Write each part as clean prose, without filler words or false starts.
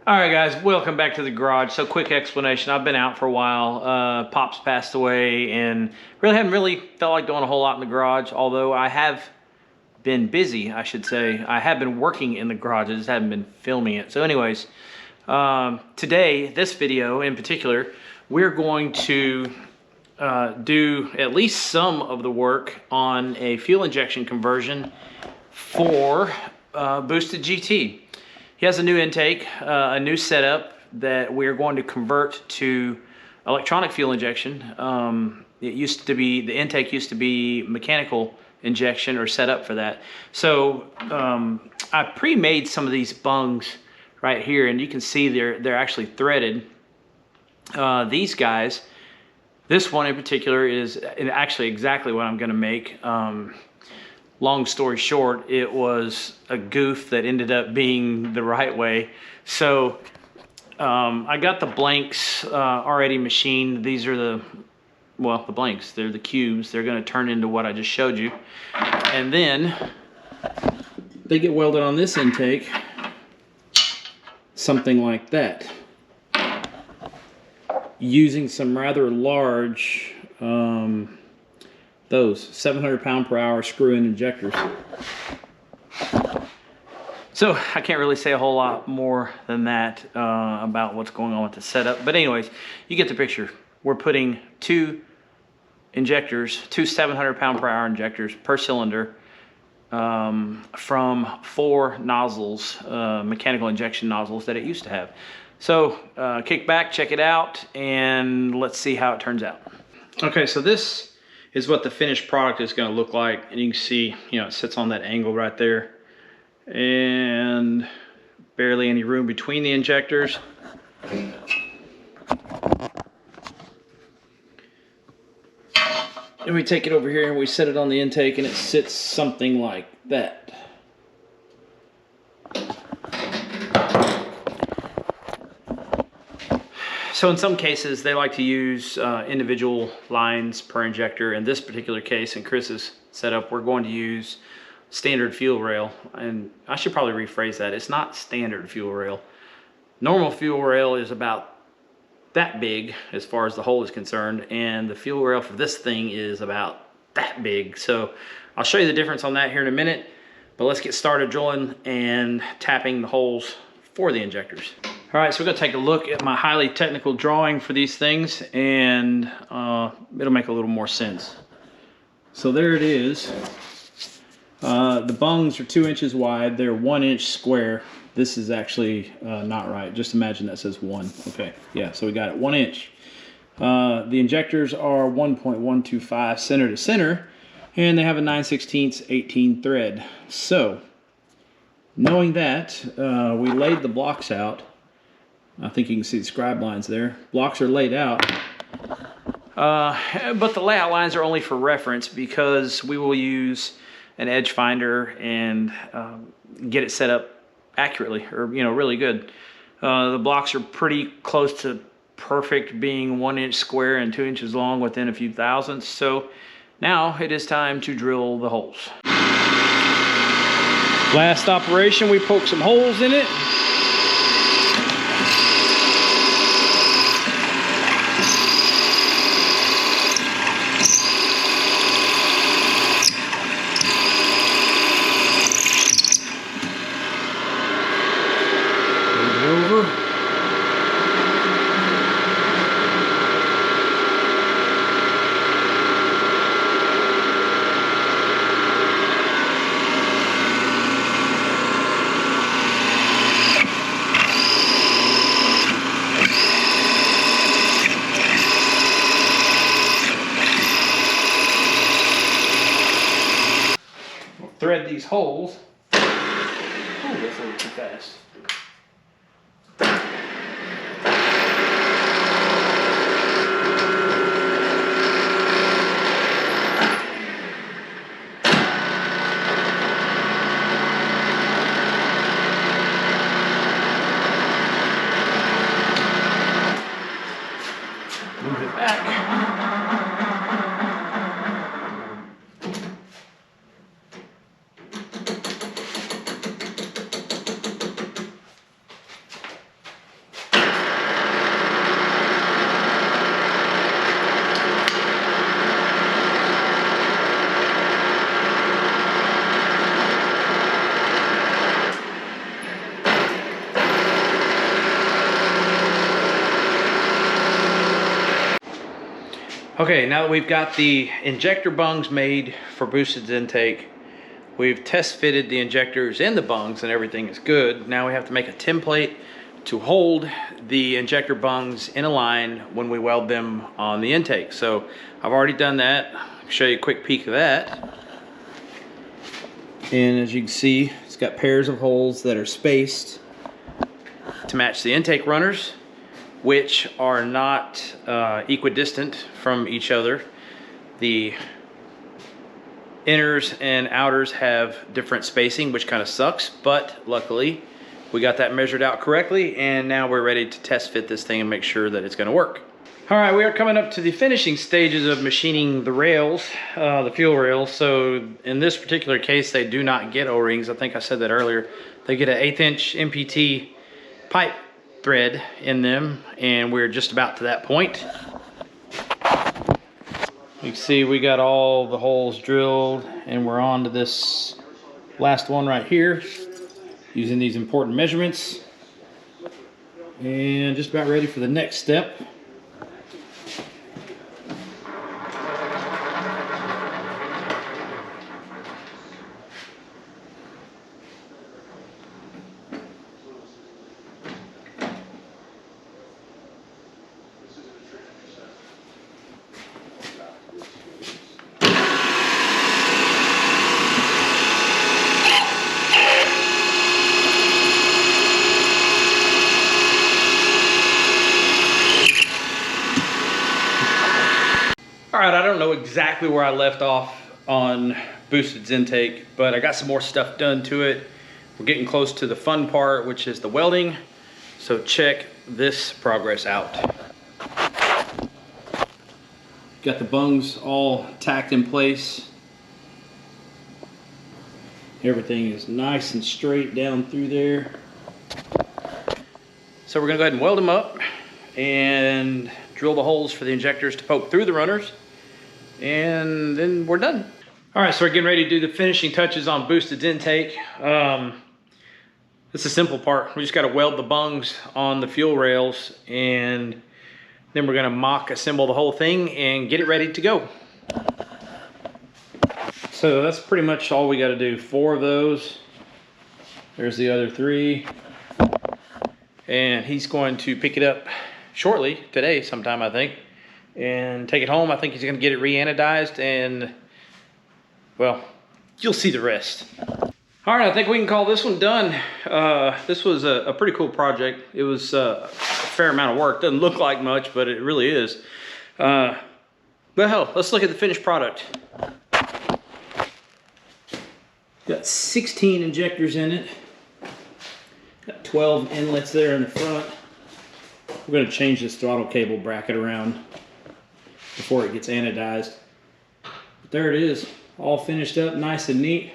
All right, guys, welcome back to the garage. So quick explanation. I've been out for a while. Pop's passed away and haven't felt like doing a whole lot in the garage, although I have been busy, I should say. I have been working in the garage. I just haven't been filming it. So anyways, today, this video in particular, we're going to do at least some of the work on a fuel injection conversion for BOOSTEDGT. He has a new intake, a new setup that we're going to convert to electronic fuel injection. It used to be, the intake used to be mechanical injection or set up for that. So I pre-made some of these bungs right here, and you can see they're actually threaded. These guys, this one in particular is actually exactly what I'm gonna make. Long story short, it was a goof that ended up being the right way. So I got the blanks already machined. These are the blanks. They're the cubes. They're going to turn into what I just showed you. And then they get welded on this intake, something like that, using some rather large those 700 pound/hour screw-in injectors. So I can't really say a whole lot more than that about what's going on with the setup. But anyways, you get the picture. We're putting two injectors, two 700 pound/hour injectors per cylinder from 4 nozzles, mechanical injection nozzles that it used to have. So kick back, check it out, and let's see how it turns out. Okay, so this is what the finished product is going to look like, and you can see, it sits on that angle right there, and barely any room between the injectors. And we take it over here and we set it on the intake, and it sits something like that. So in some cases, they like to use individual lines per injector. In this particular case, in Chris's setup, we're going to use standard fuel rail. And I should probably rephrase that. It's not standard fuel rail. Normal fuel rail is about that big as far as the hole is concerned. And the fuel rail for this thing is about that big. So I'll show you the difference on that here in a minute. But let's get started drilling and tapping the holes for the injectors. All right, so we're gonna take a look at my highly technical drawing for these things, and it'll make a little more sense. So there it is. The bungs are 2 inches wide. They're 1 inch square. This is actually not right. Just imagine that says 1. Okay, yeah, so we got it 1 inch. The injectors are 1.125 center to center, and they have a 9/16 18 thread. So knowing that, we laid the blocks out. I think you can see the scribe lines there. Blocks are laid out. But the layout lines are only for reference, because we will use an edge finder and get it set up accurately, or really good. The blocks are pretty close to perfect, being 1 inch square and 2 inches long within a few thousandths. So now it is time to drill the holes. Last operation, we poked some holes in it. Thread these holes. Oh, that's a little too fast. Move it back. Okay, now that we've got the injector bungs made for boosted intake, we've test fitted the injectors and the bungs and everything is good. Now we have to make a template to hold the injector bungs in a line when we weld them on the intake. So I've already done that. I'll show you a quick peek of that. And as you can see, it's got pairs of holes that are spaced to match the intake runners, which are not equidistant from each other. The inners and outers have different spacing, which kind of sucks, but luckily we got that measured out correctly, and now we're ready to test fit this thing and make sure that it's gonna work. All right, we are coming up to the finishing stages of machining the rails, the fuel rails. So in this particular case, they do not get O-rings. I think I said that earlier. They get an 1/8 inch MPT pipe thread in them, and we're just about to that point. You can see we got all the holes drilled, and we're on to this last one right here using these important measurements, and just about ready for the next step. All right, I don't know exactly where I left off on boosted intake, but I got some more stuff done to it. We're getting close to the fun part, which is the welding. So check this progress out. Got the bungs all tacked in place. Everything is nice and straight down through there. So we're gonna go ahead and weld them up and drill the holes for the injectors to poke through the runners, and then we're done. All right, so we're getting ready to do the finishing touches on boosted intake. It's a simple part. We just got to weld the bungs on the fuel rails, and then we're gonna mock assemble the whole thing and get it ready to go. So that's pretty much all we got to do. 4 of those. There's the other 3. And he's going to pick it up shortly, today sometime, I think, and take it home. I think he's gonna get it re-anodized, and well, you'll see the rest. All right, I think we can call this one done. This was a pretty cool project. It was a fair amount of work. Doesn't look like much, but it really is. But hell, let's look at the finished product. Got 16 injectors in it. Got 12 inlets there in the front. We're gonna change this throttle cable bracket around before it gets anodized. But there it is, all finished up, nice and neat.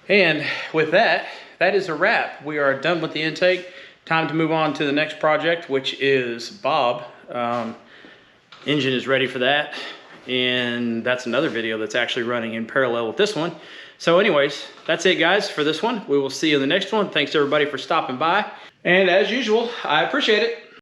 And with that, that is a wrap. We are done with the intake. Time to move on to the next project, which is Bob. Engine is ready for that. And that's another video that's actually running in parallel with this one. So anyways, that's it guys for this one. We will see you in the next one. Thanks everybody for stopping by. And as usual, I appreciate it.